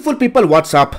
Beautiful people WhatsApp.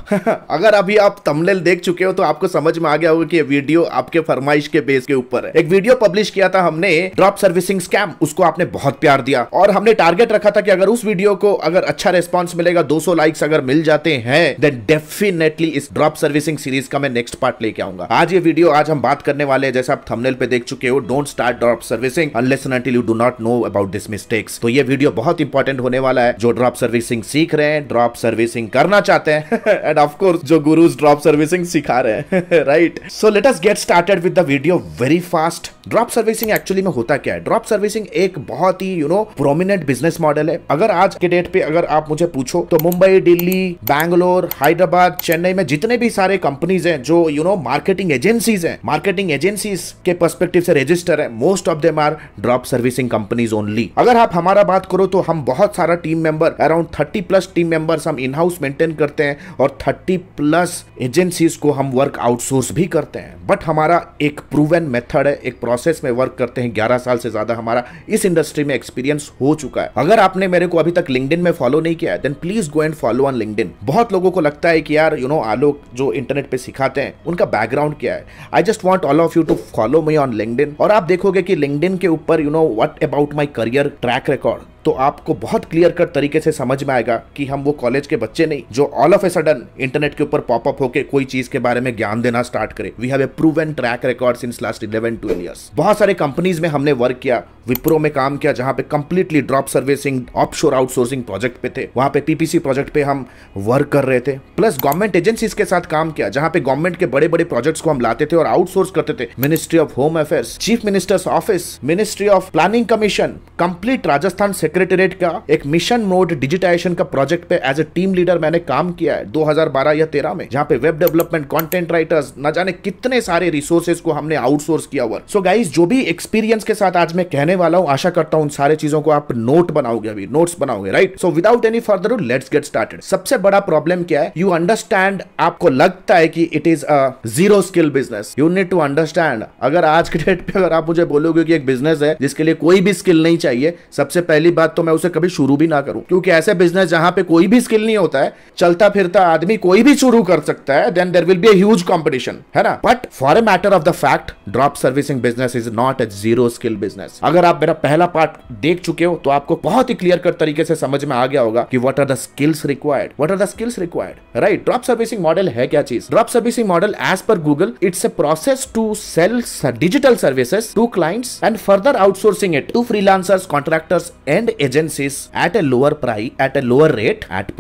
अगर अभी आप थंबनेल देख चुके हो तो आपको समझ में आ गया होगा कि ये वीडियो आपके फरमाइश के बेस के ऊपर है। एक वीडियो पब्लिश किया था हमने ड्रॉप सर्विसिंग स्कैम, उसको आपने बहुत प्यार दिया और हमने टारगेट रखा था कि अगर उस वीडियो को अगर अच्छा रिस्पांस मिलेगा, 200 लाइक्स अगर मिल जाते हैं, देन डेफिनेटली इस ड्रॉप सर्विसिंग सीरीज का मैं नेक्स्ट पार्ट लेके आऊंगा। आज ये वीडियो आज हम बात करने वाले हैं, जैसे आप थंबनेल पे देख चुके हो, don't start drop servicing unless and until you do not know about this mistakes. तो ये वीडियो बहुत इंपॉर्टेंट होने वाला है। जो ड्रॉप सर्विसिंग सीख रहे हैं, ड्रॉप सर्विसिंग करना चाहते हैं एंड ऑफ कोर्स जो गुरुज ड्रॉप सर्विसिंग सिखा रहे हैं, right? So let us get started with the video very fast. Drop servicing actually में होता क्या है? ड्रॉप सर्विसिंग एक बहुत ही प्रोमिनेंट बिजनेस मॉडल है। अगर आज के डेट पे अगर आप मुझे पूछो तो मुंबई, दिल्ली, बैंगलोर, हैदराबाद, चेन्नई में जितने भी सारे कंपनीज हैं जो मार्केटिंग एजेंसीज हैं, मार्केटिंग एजेंसीज के पर्सपेक्टिव से रजिस्टर है, most of them are drop servicing companies only. अगर आप हमारा बात करो तो हम बहुत सारा team member, around 30+ team members हम इन हाउस मेंटेन करते हैं और 30+ एजेंसीज को हम वर्क आउटसोर्स भी करते हैं। बट हमारा एक प्रूवन मेथड है, एक प्रोसेस में वर्क करते हैं। 11 साल से ज्यादा हमारा इस इंडस्ट्री में एक्सपीरियंस हो चुका है। अगर आपने मेरे को अभी तक लिंक्डइन में फॉलो नहीं किया है, then please go and follow on LinkedIn. बहुत लोगों को लगता है कि यार आलोक जो इंटरनेट पे सिखाते हैं उनका बैकग्राउंड क्या है। I just want all of you to follow me on LinkedIn और आप देखोगे कि लिंक्डइन के ऊपर what about my career track record, तो आपको बहुत क्लियर कट तरीके से समझ में आएगा कि हम वो कॉलेज के बच्चे नहीं जो all of a sudden internet के ऊपर पॉपअप होके कोई चीज के बारे में ज्ञान देना स्टार्ट करे। We have a proven track record since last 11-12 years. बहुत सारे कंपनीज में हमने वर्क किया, विप्रो में काम किया जहां पे completely drop servicing offshore outsourcing project पे थे, वहां पे पीपीसी प्रोजेक्ट पे हम वर्क कर रहे थे। प्लस गवर्नमेंट एजेंसीज के साथ काम किया जहां पे गवर्नमेंट के बड़े बड़े प्रोजेक्ट्स को हम लाते थे और आउटसोर्स करते थे। Ministry of home affairs, chief minister's office, ministry of planning commission, complete Rajasthan secretariat का एक मिशन मोड डिजिटाइजेशन का प्रोजेक्ट पे एज ए टीम लीडर मैंने काम किया है 2012 या 13 में, जहां पे वेब डेवलपमेंट, कंटेंट राइटर्स, न जाने कितने सारे रिसोर्सेज को हमने आउटसोर्स किया हुआ। सो गाइस, जो भी एक्सपीरियंस के साथ आज मैं कहने वाला हूं, आशा करता हूं उन सारे चीजों को आप नोट बनाओगे, अभी नोट्स बनाओगे, right? So without any further let's get started. सबसे बड़ा प्रॉब्लम क्या है? यू अंडरस्टैंड, आपको लगता है कि it is a zero skill business. You need to understand, अगर आज के डेट पे अगर आप मुझे बोलोगे कि एक बिजनेस है जिसके लिए कोई भी स्किल नहीं चाहिए, सबसे पहली बात तो मैं उसे कभी शुरू भी ना करूं, क्योंकि ऐसे बिजनेस जहां पे कोई भी स्किल नहीं होता है, चलता फिरता आदमी कोई भी शुरू कर सकता है, then there will be a huge competition, है ना? But for a matter of the fact, drop servicing business is not a zero skill business. अगर आप मेरा पहला पार्ट देख चुके हो तो आपको बहुत ही क्लियर कट तरीके से समझ में आ गया होगा कि what are the skills required, what are the skills required, right? Drop servicing model है क्या चीज? Drop servicing model as per Google, it's a process to sell digital services to clients and further outsourcing it to freelancers, contractors and agencies at a lower price, at a lower rate, at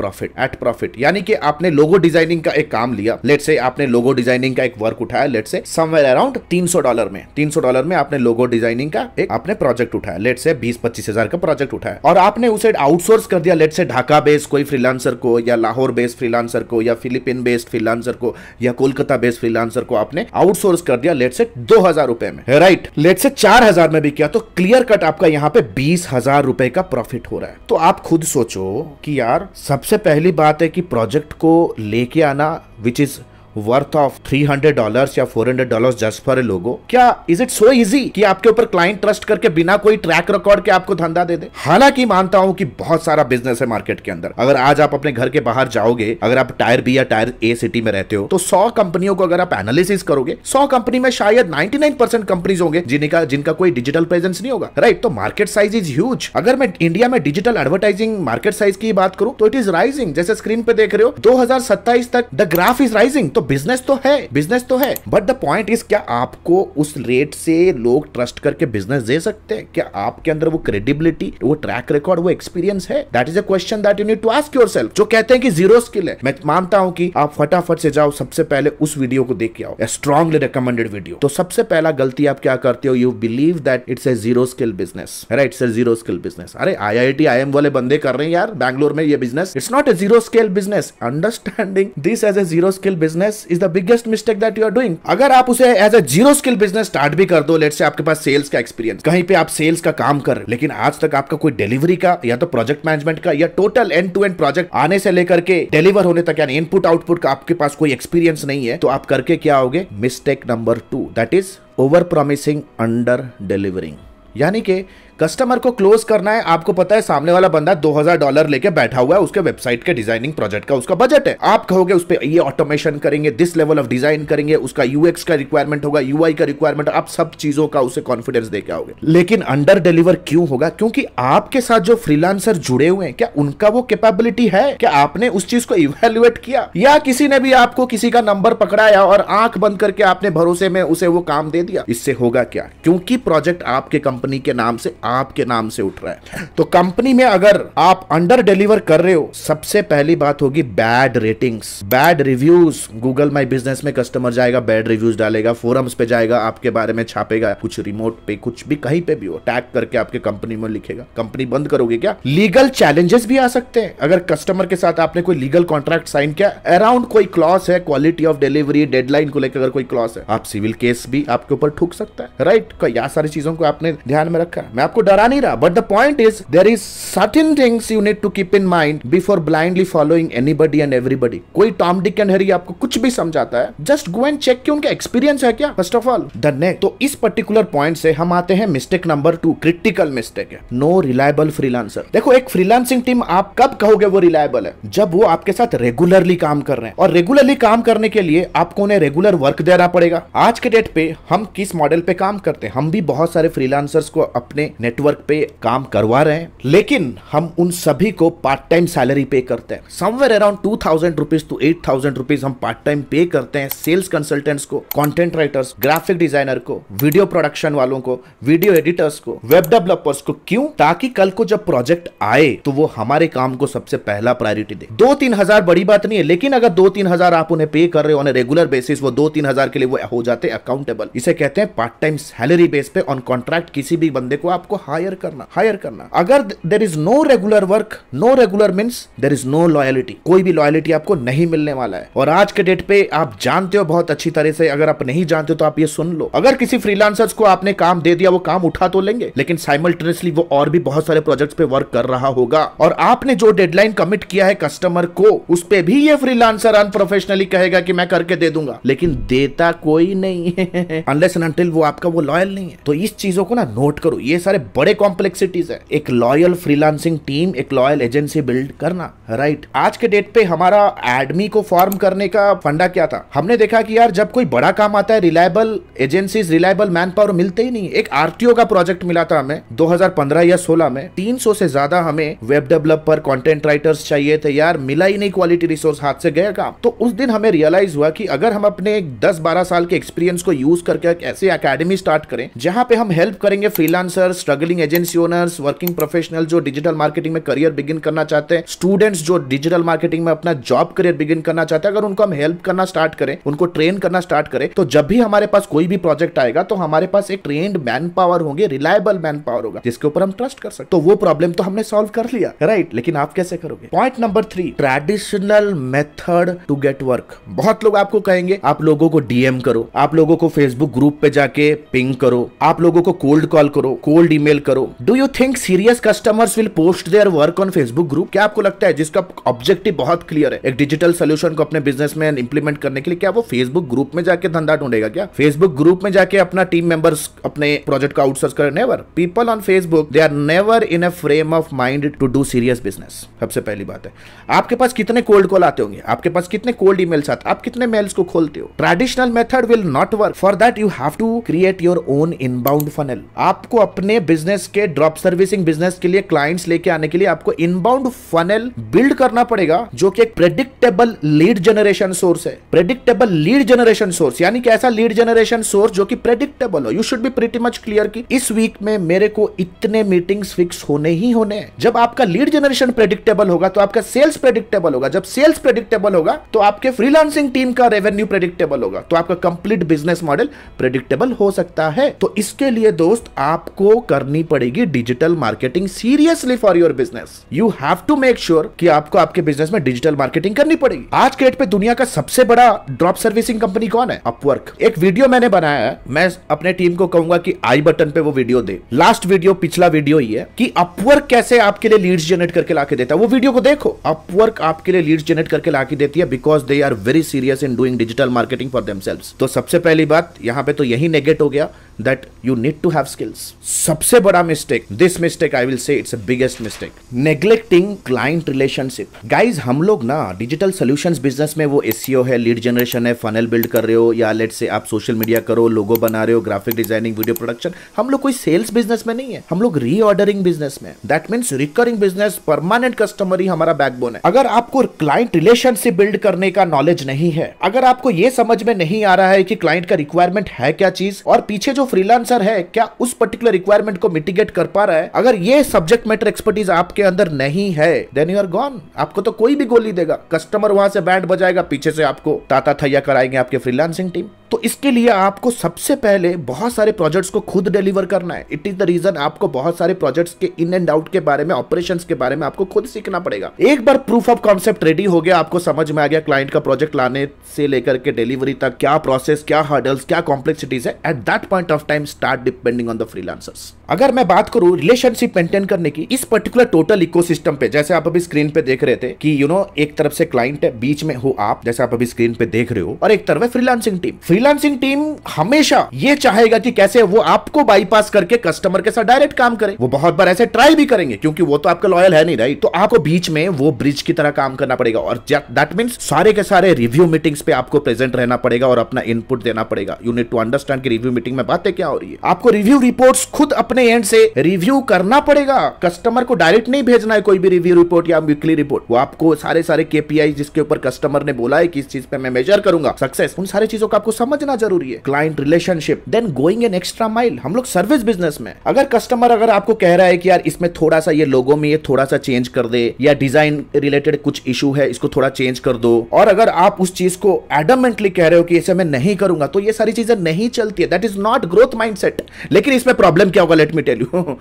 profit. यानी कि आपने logo designing का एक काम लिया, let's say आपने logo designing का एक वर्क उठाया, लेट्स से समवेयर अराउंड $300 में आपने लोगो डिजाइनिंग का एक आपने प्रोजेक्ट उठाया, लेट्स से 20-25 हजार का प्रोजेक्ट उठाया और आपने उसे आउटसोर्स कर दिया, लेट्स से ढाका बेस्ड कोई फ्रीलांसर को या लाहौर बेस्ड फ्रीलांसर को या फिलिपिन बेस्ड फ्रीलांसर को या कोलकाता बेस्ड फ्रीलांसर को आपने आउटसोर्स कर दिया, लेट्स से 2000 रुपए में, राइट? लेट्स से 4000 में भी किया तो क्लियर कट आपका यहां पे 20,000 रुपए का प्रॉफिट हो रहा है। तो आप खुद सोचो कि यार सबसे पहली बात है कि प्रोजेक्ट को लेके आना विच इज वर्थ ऑफ $300 या $400 जस्ट फॉर ए लोगो, क्या इज इट सो इजी कि आपके ऊपर क्लाइंट ट्रस्ट करके बिना कोई ट्रैक रिकॉर्ड के आपको धंधा दे दे? हालांकि मानता हूं कि बहुत सारा बिजनेस है मार्केट के अंदर। अगर आज आप अपने घर के बाहर जाओगे, अगर आप टायर बी या टायर ए सिटी में रहते हो, तो 100 कंपनियों को अगर आप एनालिसिस करोगे, 100 कंपनी में शायद 99% कंपनीज होंगे जिनका कोई डिजिटल प्रेजेंस नहीं होगा, राइट? तो मार्केट साइज इज ह्यूज। अगर मैं इंडिया में डिजिटल एडवर्टाइजिंग मार्केट साइज की बात करूं तो इट इज राइजिंग, जैसे स्क्रीन पे देख रहे हो 2027 तक द ग्राफ इज राइजिंग। तो बिजनेस तो है, बट द पॉइंट इज, क्या आपको उस रेट से लोग ट्रस्ट करके बिजनेस दे सकते हैं? क्या आपके अंदर वो क्रेडिबिलिटी, वो ट्रैक रिकॉर्ड, वो एक्सपीरियंस है? That is a question that you need to ask yourself. जो कहते हैं कि जीरो स्किल है, मैं मानता हूं कि आप फटाफट से जाओ, सबसे पहले उस वीडियो को देख के आओ, ए स्ट्रांगली रिकमेंडेड वीडियो। तो सबसे पहला गलती आप क्या करते हो? You believe that it's a zero skill business, right? It's a zero skill business. अरे IIT IIM वाले बंदे कर रहे हैं यार बैंगलोर में ये business, it's not a zero skill business. Understanding this as a zero skill business is the biggest mistake that you are doing. अगर आप उसे as a zero skill business start भी कर दो, लेट्स से आपके पास सेल्स का experience, कहीं पे आप सेल्स का काम कर रहे हो, लेकिन आज तक आपका कोई डिलीवरी का या तो प्रोजेक्ट मैनेजमेंट का या total end to end project आने से लेकर के डिलीवर होने तक, यानी इनपुट आउटपुट का आपके पास कोई एक्सपीरियंस नहीं है, तो आप करके क्या होगे? Mistake number 2, that is over promising, under delivering. यानी कि कस्टमर को क्लोज करना है, आपको पता है सामने वाला बंदा $2000 लेके बैठा हुआ है, उसके वेबसाइट के डिजाइनिंग प्रोजेक्ट का उसका बजट है। आप कहोगे उस पे ये ऑटोमेशन करेंगे, दिस लेवल ऑफ डिजाइन करेंगे, उसका यूएक्स का रिक्वायरमेंट होगा, यूआई का रिक्वायरमेंट, आप सब चीजों का उसे कॉन्फिडेंस देके आओगे। लेकिन अंडर डिलीवर क्यों होगा? क्योंकि आपके साथ जो फ्रीलांसर जुड़े हुए हैं, क्या उनका वो कैपेबिलिटी है? क्या आपने उस चीज को इवैल्यूएट किया, या किसी ने भी आपको किसी का नंबर पकड़ाया और आंख बंद करके आपने भरोसे में उसे वो काम दे दिया? इससे होगा क्या? क्योंकि प्रोजेक्ट आपके कंपनी के नाम से, आपके नाम से उठ रहा है। तो कंपनी में अगर आप अंडर डिलीवर कर रहे हो, सबसे पहली बात होगी bad ratings, bad reviews. Google my business में कस्टमर जाएगा, बैड रिव्यूज डालेगा, फोरम्स पे जाएगा, आपके बारे में छापेगा, कुछ रिमोट पे, कुछ भी, कहीं पे भी हो, टैग करके आपके कंपनी में लिखेगा। कंपनी बंद करोगे क्या? लीगल चैलेंजेस भी आ सकते हैं। अगर कस्टमर के साथ आपने कोई लीगल कॉन्ट्रैक्ट साइन किया, अराउंड कोई क्लॉज है, क्वालिटी ऑफ डिलीवरी, डेडलाइन को लेकर अगर कोई क्लॉज है, आप सिविल केस भी आपके ऊपर ठुक सकता है, राइट? यह सारी चीजों को आपने ध्यान में रखा। मैं आपको डरा नहीं रहा, but the point is there is certain things you need to keep in mind before blindly following anybody and everybody. कोई टॉम डिक एंड हैरी आपको कुछ भी समझाता है, जस्ट गो एंड चेक कि उनका एक्सपीरियंस है क्या, first of all. The next, तो इस पर्टिकुलर पॉइंट से हम आते हैं मिस्टेक नंबर 2, क्रिटिकल मिस्टेक है, नो रिलायबल फ्रीलांसर। देखो, एक फ्रीलांसिंग टीम आप कब कहोगे वो रिलायबल है? जब वो आपके साथ रेगुलरली काम कर रहे हैं, और रेगुलरली काम करने के लिए आपको उन्हें रेगुलर वर्क देना पड़ेगा। आज के डेट पे हम किस मॉडल पे काम करते हैं? हम भी बहुत सारे फ्रीलांसर्स को अपने नेटवर्क पे काम करवा रहे हैं, लेकिन हम उन सभी को पार्ट टाइम सैलरी पे करते हैं। Somewhere around 2000 rupees to 8000 rupees हम पार्ट टाइम पे करते हैं सेल्स कंसल्टेंट्स को, कंटेंट राइटर्स, ग्राफिक डिजाइनर को, वीडियो प्रोडक्शन वालों को, वीडियो एडिटर्स को, वेब डेवलपर्स को। क्यों? ताकि कल को जब प्रोजेक्ट आए तो वो हमारे काम को सबसे पहला प्रायोरिटी दे। 2-3 हजार बड़ी बात नहीं है, लेकिन अगर 2-3 हजार आप उन्हें पे कर रहे हो ऑन रेगुलर बेसिस, वो 2-3 हजार के लिए वो हो जाते अकाउंटेबल। इसे कहते हैं part time salary base pay on contract किसी भी बंदे को आपको हायर करना। अगर there is no regular work, no regular means there is no loyalty, कोई भी लॉयल्टी आपको नहीं मिलने वाला है। और आज के डेट पे आप जानते हो बहुत अच्छी तरह से, अगर आप नहीं जानते हो तो आप ये सुन लो, अगर किसी फ्रीलांसर्स को आपने काम दे दिया, वो काम उठा तो लेंगे, लेकिन साइमल्टेनियसली वो और भी बहुत सारे प्रोजेक्ट्स पे वर्क कर रहा होगा, और आपने जो डेडलाइन कमिट किया है कस्टमर को, उस पे भी ये फ्रीलांसर अनप्रोफेशनली कहेगा कि मैं करके दे दूंगा, लेकिन देता कोई नहीं है अनलेस एंड अनटिल वो आपका वो लॉयल नहीं है। तो इस चीजों को ना नोट करो, ये सारे बड़े कॉम्प्लेक्सिटीज है। एक लॉयल फ्रीलांसिंग टीम, एक लॉयल एजेंसी बिल्ड करना, राइट? आज के डेट पे हमारा एडमी को फॉर्म करने का फंडा क्या था? हमने देखा कि यार जब कोई बड़ा काम आता है, reliable agencies, reliable man power मिलते ही नहीं। एक आरटीओ का प्रोजेक्ट मिला था हमें 2015 या 16 में, 300 से ज्यादा हमें वेब डेवलपर, कंटेंट राइटर्स चाहिए थे यार, मिला ही नहीं क्वालिटी रिसोर्स, हाथ से गया काम। तो उस दिन हमें रियलाइज हुआ कि अगर हम अपने 10-12 साल के एक्सपीरियंस को यूज करके एक ऐसी एकेडमी स्टार्ट करें जहां पे हम हेल्प करेंगे freelancer, struggling agency owners, working professional जो डिजिटल मार्केटिंग में करियर बिगिन करना चाहते हैं, स्टूडेंट्स जो डिजिटल मार्केटिंग में अपना जॉब करियर बिगिन करना चाहते हैं, अगर उनको हम हेल्प करना स्टार्ट करें, उनको ट्रेन करना स्टार्ट करें, तो जब भी हमारे पास कोई भी प्रोजेक्ट आएगा तो हमारे पास एक ट्रेन्ड मैन पावर होंगे, रिलायबल मैन पावर होगा जिसके ऊपर हम ट्रस्ट कर सकते। तो वो प्रॉब्लम तो हमने सॉल्व कर लिया, राइट? लेकिन आप कैसे करोगे? Point number 3, traditional method to get work. बहुत लोग आपको कहेंगे आप लोगों को डीएम करो, आप लोगों को फेसबुक ग्रुप पे जाके पिंग करो, आप लोगों को कोल्ड कॉल करो, कोल्ड ईमेल करो। Do you think serious customers will post their work on Facebook group? क्या आपको लगता है जिसका ऑब्जेक्टिव बहुत क्लियर है, एक डिजिटल सोल्यूशन को अपने बिजनेस में इंप्लीमेंट करने के लिए, क्या वो फेसबुक ग्रुप में जाके धंधा ढूंढेगा? क्या फेसबुक ग्रुप में जाके अपना टीम मेंबर्स अपने प्रोजेक्ट को आउटसोर्स करें? Never. People on Facebook they are never in a frame of mind to do serious business. सबसे पहली बात है, आपके पास कितने कोल्ड कॉल आते होंगे, आपके पास कितने कोल्ड ईमेल्स आते, आप कितने मेल्स को खोलते हो? Traditional method will not work. For that you have to create your own inbound funnel. आपको अपने बिजनेस के ड्रॉप सर्विसिंग बिजनेस के लिए क्लाइंट्स लेके आने के लिए आपको इनबाउंड फनल बिल्ड करना पड़ेगा, जो कि एक प्रेडिक्टेबल लीड जनरेशन सोर्स है। प्रेडिक्टेबल लीड जनरेशन सोर्स यानी कि ऐसा लीड जनरेशन सोर्स जो कि प्रेडिक्टेबल हो। You should be pretty much clear कि इस वीक में मेरे को इतने मीटिंग्स फिक्स होने ही होने हैं। जब आपका लीड जनरेशन प्रेडिक्टेबल होगा तो आपका सेल्स प्रेडिक्टेबल होगा, जब सेल्स प्रेडिक्टेबल होगा तो आपके फ्रीलांसिंग टीम का रेवेन्यू प्रेडिक्टेबल होगा, तो आपका कंप्लीट बिजनेस मॉडल प्रेडिक्टेबल हो सकता है। तो इसके लिए दोस्त आपको करनी पड़ेगी digital marketing seriously for your business. You have to make sure कि आपको आपके बिजनेस में डिजिटल मार्केटिंग करनी पड़ेगी। आज के डेट पे दुनिया का सबसे बड़ा ड्रॉप सर्विसिंग कंपनी कौन है? अपवर्क। एक वीडियो मैंने बनाया है, मैं अपने टीम को कहूंगा कि आई बटन पे वो वीडियो दे। लास्ट वीडियो, पिछला वीडियो ही है कि अपवर्क कैसे आपके लिए लीड्स जनरेट करके लाके देता है। वो वीडियो को देखो। अपवर्क आपके लिए लीड्स जनरेट करके लाके देती है because they are very serious in doing digital marketing for themselves. तो सबसे पहली बात यहां पे तो यही नेगेट हो गया that you need to have skills. सबसे बड़ा mistake, this mistake I will say it's a biggest mistake, neglecting client relationship. Guys हम लोग ना डिजिटल सॉल्यूशंस बिजनेस में, वो एसईओ है, लीड जनरेशन है, फनल बिल्ड कर रहे हो, या लेट से आप सोशल मीडिया करो, लोगो बना रहे हो, ग्राफिक डिजाइनिंग, वीडियो प्रोडक्शन, हम लोग कोई सेल्स बिजनेस में नहीं है, हम लोग रीऑर्डरिंग बिजनेस में। That means recurring business, permanent customer ही हमारा बैकबोन है। अगर आपको क्लाइंट रिलेशनशिप बिल्ड करने का नॉलेज नहीं है, अगर आपको यह समझ में नहीं आ रहा है कि क्लाइंट का रिक्वायरमेंट है क्या चीज, और पीछे जो फ्रीलांसर है क्या उस पर्टिकुलर रिक्वायरमेंट को मिटिगेट कर पा रहा है, अगर ये सब्जेक्ट मैटर एक्सपर्टीज आपके अंदर नहीं है, देन यू आर गॉन। आपको तो कोई भी गोली देगा, कस्टमर वहां से बैंड बजाएगा, पीछे से आपको ताता थैया कराएंगे आपके फ्रीलांसिंग टीम। तो इसके लिए आपको सबसे पहले बहुत सारे प्रोजेक्ट्स को खुद डिलीवर करना है। इट इज द रीजन आपको बहुत सारे प्रोजेक्ट्स के इन एंड आउट के बारे में, ऑपरेशंस के बारे में आपको खुद सीखना पड़ेगा। एक बार प्रूफ ऑफ कॉन्सेप्ट रेडी हो गया, आपको समझ में आ गया क्लाइंट का प्रोजेक्ट लाने से लेकर के डिलीवरी तक क्या प्रोसेस, क्या हर्डल्स, क्या कॉम्प्लेक्सिटीज है, at that point of time start depending on the freelancers. अगर मैं बात करूं रिलेशनशिप मेंटेन करने की इस पर्टिकुलर टोटल इकोसिस्टम पे, जैसे आप अभी स्क्रीन पे देख रहे थे कि एक तरफ से क्लाइंट है, बीच में हो आप, जैसे आप अभी स्क्रीन पे देख रहे हो, और एक तरफ है फ्रीलांसिंग टीम। फ्रीलांसिंग टीम हमेशा ये चाहेगा कि कैसे वो आपको बाईपास करके कस्टमर के साथ डायरेक्ट काम करे। वो बहुत बार ऐसे ट्राई भी करेंगे, क्योंकि वो तो आपका लॉयल है नहीं, राइट? तो आपको बीच में वो ब्रिज की तरह काम करना पड़ेगा, और दैट मींस सारे के सारे रिव्यू मीटिंग्स पे आपको प्रेजेंट रहना पड़ेगा और अपना इनपुट देना पड़ेगा। यू नीड टू अंडरस्टैंड कि रिव्यू मीटिंग में बातें क्या हो रही है। आपको रिव्यू रिपोर्ट्स खुद अपने एंड से रिव्यू करना पड़ेगा। कस्टमर को डायरेक्ट नहीं भेजना है कोई भी रिव्यू रिपोर्ट या वीकली रिपोर्ट। वो आपको सारे केपीआई जिसके ऊपर कस्टमर ने बोला है कि इस चीज पे मैं मेजर करूंगा सक्सेस, उन सारी चीजों को आपको समझना जरूरी है। Client relationship, then going an extra mile. हम लोग सर्विस बिजनेस में, अगर कस्टमर अगर आपको कह रहा है कि यार इसमें थोड़ा सा ये लोगो में ये थोड़ा सा चेंज कर दे, या डिजाइन रिलेटेड कुछ इशू है इसको थोड़ा चेंज कर दो, और अगर आप उस चीज को एडमेंटली कह रहे हो कि ऐसे मैं नहीं करूंगा, तो ये सारी चीजें नहीं चलती है। That is not growth mindset. लेकिन इसमें प्रॉब्लम क्या होगा, लेट मी टेल यू।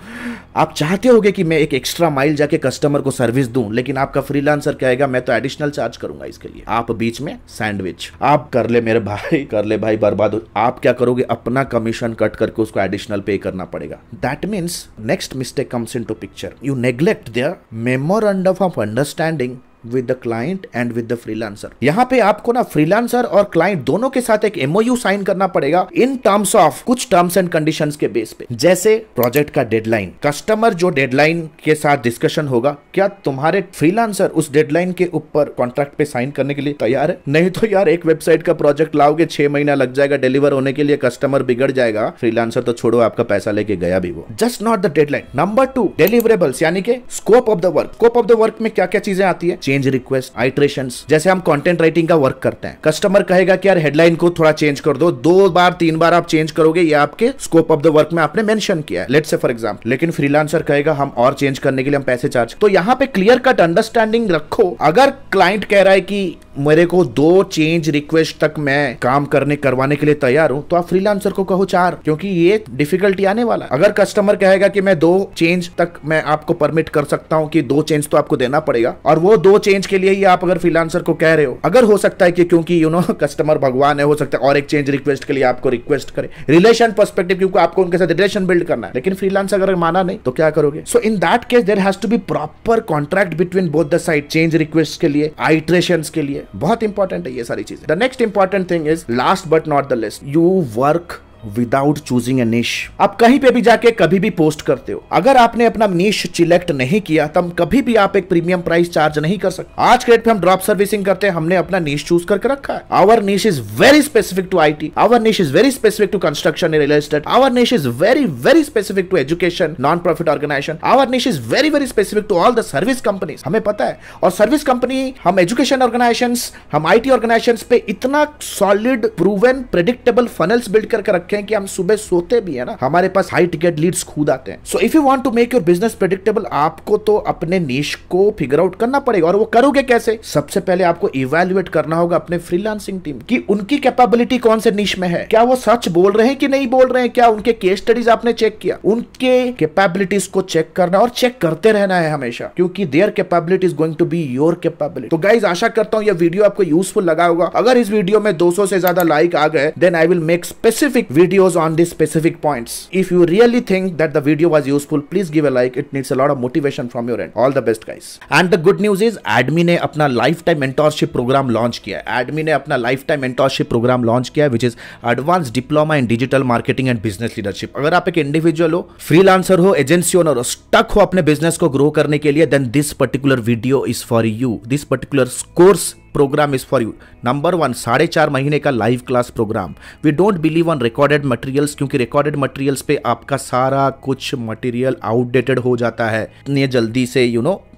आप चाहते होगे कि मैं एक एक्स्ट्रा माइल जाके कस्टमर को सर्विस दूं, लेकिन आपका फ्रीलांसर कहेगा मैं तो एडिशनल चार्ज करूंगा इसके लिए। आप बीच में सैंडविच, आप कर ले मेरे भाई, कर ले भाई, बर्बाद हो। आप क्या करोगे, अपना कमीशन कट करके उसको एडिशनल पे करना पड़ेगा। That means next mistake comes into picture, you neglect their memorandum of understanding with the client and with the freelancer. यहां पे आपको ना फ्रीलांसर और क्लाइंट दोनों के साथ एक एमओयू साइन करना पड़ेगा इन टर्म्स ऑफ कुछ टर्म्स एंड कंडीशंस के बेस पे। जैसे प्रोजेक्ट का डेडलाइन, कस्टमर जो डेडलाइन के साथ डिस्कशन होगा, क्या तुम्हारे फ्रीलांसर उस डेडलाइन के ऊपर कॉन्ट्रैक्ट पे साइन करने के लिए तैयार है? नहीं तो यार एक वेबसाइट का प्रोजेक्ट लाओगे, 6 महीना लग जाएगा डिलीवर होने के लिए, कस्टमर बिगड़ जाएगा, फ्रीलांसर तो छोड़ो आपका पैसा लेके गया भी वो। Just not the deadline. Number 2, deliverables, यानी कि scope of the work. Scope of the work में क्या क्या चीजें आती है? Change request, iterations. जैसे हम कंटेंट राइटिंग का वर्क करते हैं, कस्टमर कहेगा कि यार हेडलाइन को थोड़ा चेंज कर दो, 2 बार 3 बार आप चेंज करोगे, ये आपके स्कोप ऑफ द वर्क में आपने मेंशन किया है, लेट्स से फॉर एग्जांपल। लेकिन फ्रीलांसर कहेगा हम और चेंज करने के लिए हम पैसे चार्ज। तो यहां पे क्लियर कट अंडरस्टैंडिंग रखो। अगर क्लाइंट कह रहा है कि मेरे को 2 चेंज रिक्वेस्ट तक मैं काम करवाने के लिए तैयार हूं, तो आप फ्रीलांसर को कहो 4, क्योंकि ये डिफिकल्टी आने वाला। अगर कस्टमर कहेगा कि मैं 2 चेंज तक मैं आपको परमिट कर सकता हूं, कि 2 चेंज तो आपको देना पड़ेगा, और वो 2 चेंज के लिए ही आप अगर फ्रीलांसर को कह रहे हो, अगर हो सकता है कि क्योंकि कस्टमर भगवान है, हो सकता है और एक चेंज रिक्वेस्ट के लिए आपको रिक्वेस्ट करे, रिलेशन पर्सपेक्टिव, क्योंकि आपको उनके साथ रिलेशन बिल्ड करना है। लेकिन फ्रीलांसर अगर माना नहीं तो क्या करोगे? So in that case there has to be proper contract between both the side, change request के लिए, आइटरेशंस के लिए। बहुत इंपॉर्टेंट ये सारी चीजें। The next important thing is, last but not the list, you work without choosing a निश। आप कहीं पे भी जाके कभी भी पोस्ट करते हो, अगर आपने अपना निश सिलेक्ट नहीं किया तब कभी भी आप एक प्रीमियम प्राइस चार्ज नहीं कर सकते। आज के डेट पे हम ड्रॉप सर्विसिंग करते हैं, हमने अपना निश चूज करके रखा है। Our niche is very specific to IT, our niche is very specific to construction in real estate, our niche is very very specific to education, non profit organisation, our niche is very very specific to all the service companies. हमें पता है, और service company, हम education organisations, हम IT organisations पे इतना solid, proven, predictable funnels build करके रखे हैं कि हम सुबह सोते भी है ना, हमारे पास हाई टिकट लीड्स खुद आते हैं। So if you want to make your business predictable, आपको तो अपने निश को फिगर आउट करना पड़ेगा। और वो करोगे कैसे? सबसे पहले आपको इवैल्यूएट करना होगा अपने फ्रीलांसिंग टीम की उनकी कैपेबिलिटी कौन से निश में है, क्या वो सच बोल रहे हैं कि नहीं बोल रहे हैं, क्या उनके केस स्टडीज आपने चेक किया, उनके कैपेबिलिटीज को चेक करना और चेक करते रहना है हमेशा, क्योंकि their capability is going to be your capability. तो गाइज आशा करता हूं ये वीडियो आपको यूजफुल लगा होगा। अगर इस वीडियो में 200 से ज्यादा लाइक आ गए, then I will make specific videos on these specific points. If you really think that the video was useful, please give a like. It needs a lot of motivation from your end. All the best guys. And the good news is ADMI ने अपना life time mentorship programme launch किया है. ADMI ने अपना life time mentorship programme launch किया है, which is advance diploma in digital marketing and business leadership. अगर आप एक इंडिविजुअल हो, फ्रीलांसर हो, एजेंसी ओनर हो, स्टक हो अपने बिजनेस को ग्रो करने के लिए, then this particular video is for you. This particular course programme is for you. Number 1, 4.5 महीने का live class programme. We don't believe on recorded materials, क्योंकि रिकॉर्डेड मटेरियल्स पे आपका सारा कुछ मटेरियल आउटडेटेड हो जाता है इतनी जल्दी से,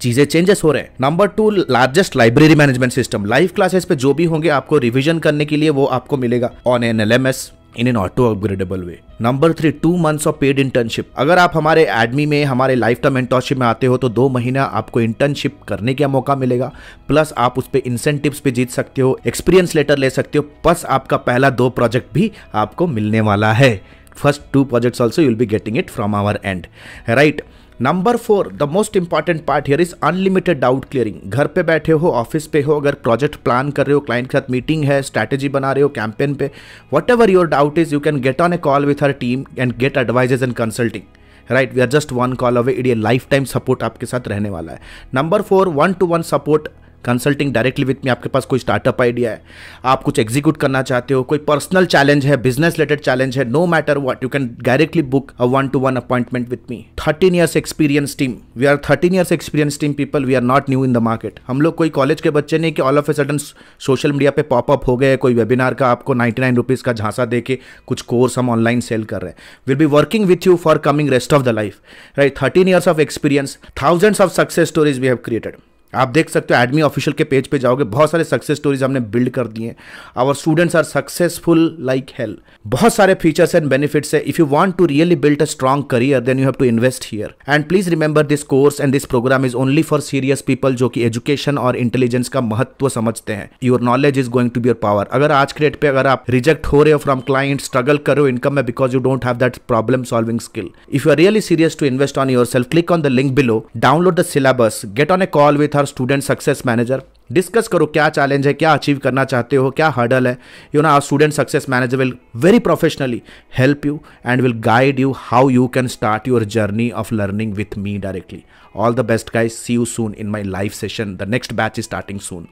चीजें चेंजेस हो रहे हैं. Number 2, largest library management system. Live classes पे जो भी होंगे आपको रिविजन करने के लिए वो आपको मिलेगा on an LMS in an auto upgradable way. Number 3, 2 months of paid internship. अगर आप हमारे ADMI में हमारे लाइफ टाइम मेंटोरशिप में आते हो तो 2 महीना आपको इंटर्नशिप करने का मौका मिलेगा, प्लस आप उस पर इंसेंटिव्स भी जीत सकते हो, एक्सपीरियंस लेटर ले सकते हो, प्लस आपका पहला 2 प्रोजेक्ट भी आपको मिलने वाला है. First 2 projects also you will be getting it from our end, right? Number 4, the most important part here is unlimited doubt clearing. घर पे बैठे हो, ऑफिस पे हो, अगर प्रोजेक्ट प्लान कर रहे हो, क्लाइंट के साथ मीटिंग है, स्ट्रैटेजी बना रहे हो कैंपेन पे, whatever your doubt is, you can get on a call with her team and get advises and consulting. Right, we are just 1 call away. ये लाइफ टाइम सपोर्ट आपके साथ रहने वाला है. Number 4, 1-to-1 support consulting directly with me. आपके पास कोई startup idea है, आप कुछ एग्जीक्यूट करना चाहते हो, कोई पर्सनल चैलेंज है, बिजनेस रिलेटेड चैलेंज है, no matter what, you can directly book a 1-to-1 appointment with me. 13 years experience team. We are 13 years experience team people. We are not new in the market. हम लोग कोई college के बच्चे नहीं कि all of a sudden social media पे pop up हो गए, कोई वेबिनार का आपको 99 रुपीज़ का झांसा दे के कुछ कोर्स हम ऑनलाइन सेल कर रहे हैं. Will be working with you for coming rest of the life. Right, 13 years of experience, thousands of success stories we have created. आप देख सकते हो ADMI ऑफिशियल के पेज पे जाओगे, बहुत सारे सक्सेस स्टोरीज हमने बिल्ड कर दिए. Our students are successful like hell. बहुत सारे फीचर्स एंड बेनिफिट्स है. If you want to really build a strong career, then you have to invest here. And please remember, this course and this programme is only for serious people जो कि education और intelligence का महत्व समझते हैं. Your knowledge is going to be your power. अगर आज के डेट पे अगर आप रिजेक्ट हो रहे हो फ्रॉम क्लाइंट, स्ट्रगल कर रहे हो इनकम में because you don't have that problem solving skill, if you are really serious to invest on your self, click on the link below, download the syllabus, get on a call with our student success manager. Discuss करो क्या challenge है, क्या achieve करना चाहते हो, क्या hurdle है. Our student success manager will very professionally help you and will guide you how you can start your journey of learning with me directly. All the best guys. See you soon in my live session. The next batch is starting soon.